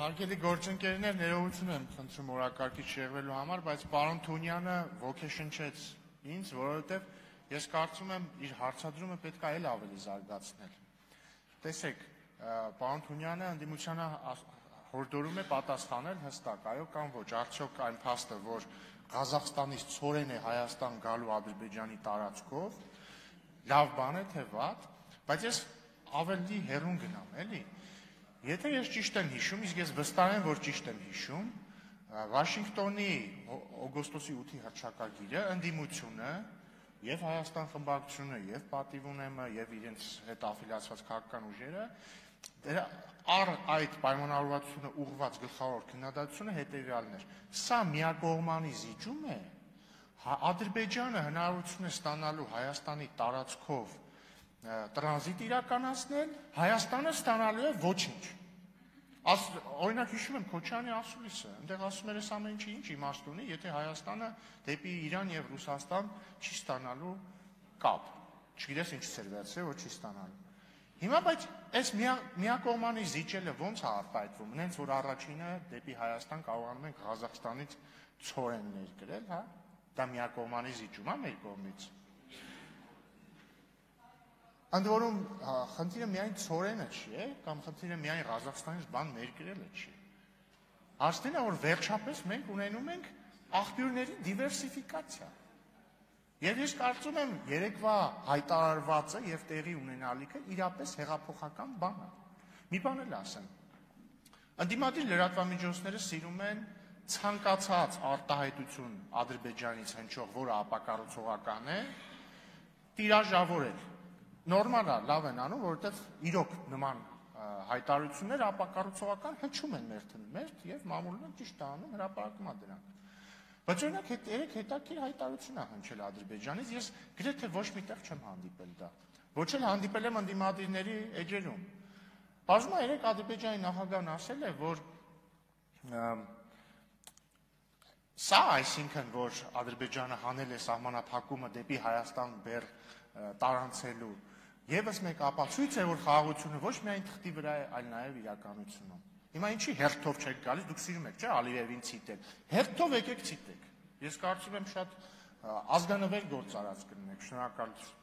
Հարգելի գործընկերներ, ներողություն եմ խնդրում օրակարգիչ եղվելու համար, բայց պարոն Թունյանը ոգեշնչեց ինձ, որովհետև ես կարծում եմ իր հարցադրումը պետք է էլ ավելի զարգացնել։ Տեսեք, պարոն Թունյանը ընդդիմությանը հորդորում է պատասխանել հստակ, այո կամ ոչ, արդյոք այն փաստը, որ Ղազախստանից ցորեն է Հայաստան գալու Ադրբեջանի տարածքով, լավ բան է թե վատ, բայց ես ավելի հեռուն գնամ, էլի։ Եթե ես ճիշտ եմ հիշում, իսկ ես վստահ եմ, որ ճիշտ եմ հիշում, Վաշինգտոնի օգոստոսի 8-ի հռչակագիրը ընդդիմությունը եւ Հայաստան խմբակցությունը եւ Պատիվ ունեմը եւ իրենց հետ աֆիլիացված քաղաքական ուժերը այդ պայմանավորվածությունը ուղղված գլխավոր քննադատությունը հետեւյալն էր. սա միակողմանի զիջում է, Ադրբեջանը հնարավորություն է ստանալու Հայաստանի տարածքով տրանզիտ իրականացնել, Հայաստանը ստանալու է ոչինչ։ Օրինակ հիշում եմ Քոչարյանի ասուլիսը, այնտեղ ասում էր, այս ամեն ինչի ինչ իմաստ ունի, եթե Հայաստանը դեպի Իրան եւ Ռուսաստան չի ստանալու կապ։ Չգիտես ինչից էր վերցրել, որ չի ստանալու։ Հիմա բայց այս միակողմանի զիջելը ո՞նց է արտահայտվում, նենց որ առաջինը դեպի Հայաստան կարողանում ենք Ղազախստանից ցորեն ներկրել, հա։ Դա միակողմանի զիջում է մեր կողմից։ Ընդ որում խնդիրը միայն ցորենը չի, կամ խնդիրը միայն Ղազախստանից բան ներկրելը չի։ Հարցն է, որ վերջապես մենք ունենում ենք աղբյուրների դիվերսիֆիկացիա։ Եվ ես կարծում եմ երեկվա հայտարարվածը եւ տեղի ունենալիքը իրապես հեղափոխական բան է։ Մի բան էլ ասեմ։ Ընդդիմադիր լրատվամիջոցները սիրում են ցանկացած արտահայտություն Ադրբեջանից հնչող, որը ապակառուցողական է, տիրաժավորել։ Նորմալ է, լավ են անում, որովհետև իրոք նման հայտարարությունները ապակառուցողական հնչում են մերթ եւ մամուլն ճիշտ է անում, հրապարակում է դրանք։ Բայց օրինակ երեք հետաքրքիր հայտարարություն է հնչել Ադրբեջանից, ես գրեթե ոչ միտեղ չեմ հանդիպել դա։ Ոչ էլ հանդիպել եմ ընդդիմադիրների էջերում։ Բազմա երեք Ադրբեջանի նախագահն ասել է, որ սա, այսինքն, որ Ադրբեջանը հանել է սահմանափակումը դեպի Հայաստան բեռ տարանցելու, եւս մեկ ապացույց է, որ խաղաղությունը ոչ միայն թղթի վրա է, այլ նաեւ իրականությունում։ Հիմա ինչի հերթով չեք գալիս, դուք սիրում եք, չէ՞, Ալիևին ցիտել։ Հերթով եկեք ցիտեք։ Ես կարծում եմ շատ ազգանվեր գործ արած կլինեք։ Շնորհակալություն։